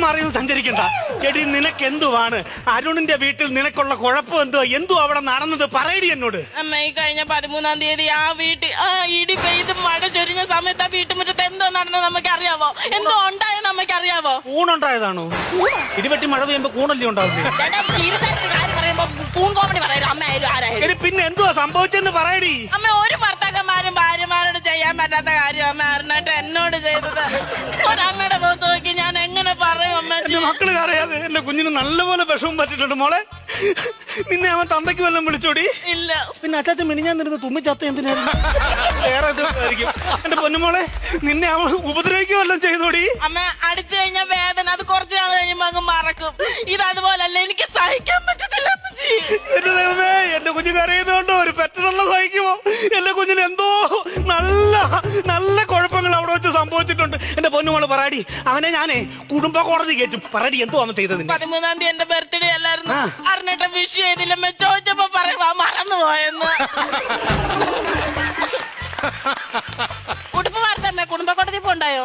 മാറിയും സഞ്ചരിക്കണ്ട. എടി നിനക്ക് എന്തുവാണ്? അരുണിന്റെ വീട്ടിൽ നിനക്കുള്ള കുഴപ്പം എന്തോ അവിടെ നടന്നത് പറയടി എന്നോട്. അമ്മ ഈ കഴിഞ്ഞ 13-ാം തീയതി ആ വീട്ടിൽ ഇടി പെയ്ത് മഴ ചൊരിഞ്ഞ സമയത്ത് ആ വീട്ടുമുറ്റത്ത് എന്തോ നടന്നത് നമുക്ക് അറിയാവോ? എന്തോ ഉണ്ടായെന്ന് നമുക്ക് അറിയാവോ? കൂണുണ്ടായതാണോ? ഇടിവെട്ടി മഴ പെയ്യുമ്പോ കൂണല്ലേ ഉണ്ടാവുന്നത്? പിന്നെ എന്തുവാ സംഭവിച്ചെന്ന് പറയടി. അമ്മ ഒരു ഭർത്താക്കന്മാരും ഭാര്യമാരോട് ചെയ്യാൻ പറ്റാത്ത കാര്യം അമ്മ അറിഞ്ഞിട്ട് എന്നോട് ചെയ്തത്. ഒരമ്മയുടെ മുഖത്ത് നോക്കി ഞാൻ എങ്ങനെ പറയും അമ്മ? എന്റെ മക്കള് അറിയാതെ എന്റെ കുഞ്ഞിന് നല്ലപോലെ വിഷമം പറ്റിട്ടുണ്ട് മോളെ. നിന്നെ അവൻ തന്തയ്ക്ക് വല്ലതും വിളിച്ചോടി? ഇല്ല. പിന്നെ അച്ചാച്ചൻ മിനിഞ്ഞാൻ നിന്നത് തുമ്മിച്ചത്ത എന്തിനായിരുന്നു? വേറെ ആയിരിക്കും. എന്റെ പൊന്നുമോളെ, നിന്നെ അവൻ ഉപദ്രവിക്കുക വല്ലതും ചെയ്തോടി? അമ്മ അടിച്ചു കഴിഞ്ഞാൽ വേദന അത് കുറച്ചു നാൾ കഴിയുമ്പോ അങ്ങ് മറക്കും. ഇത് അതുപോലല്ല, എനിക്ക് സഹിക്കാൻ പറ്റത്തില്ല. എന്റെ ദൈവമേ, എന്റെ കുഞ്ഞ് കരയുന്നോണ്ടോ ഒരു പെറ്റതള്ള സഹിക്കുമോ? എന്റെ കുഞ്ഞിന് എന്തോ നല്ല നല്ല കുഴപ്പങ്ങൾ അവിടെ വെച്ച് സംഭവിച്ചിട്ടുണ്ട്. എന്റെ പൊന്നുമോള് പറയടി, അവനെ ഞാനേ കുടുംബ കോടതി കയറ്റും. പറയടി, എന്തോ അവൻ ചെയ്തത്? 13-ാം തീയതി എന്റെ ബർത്ത്ഡേ അല്ലായിരുന്നു. അറിഞ്ഞിട്ട് വിഷ് ചെയ്തില്ലമ്മ. ചോദിച്ചപ്പോ പറയുവാ മറന്നുപോയെന്ന്. ഉടുപ്പ് വാർത്തമ്മ കുടുംബ കോടതി പോണ്ടായോ?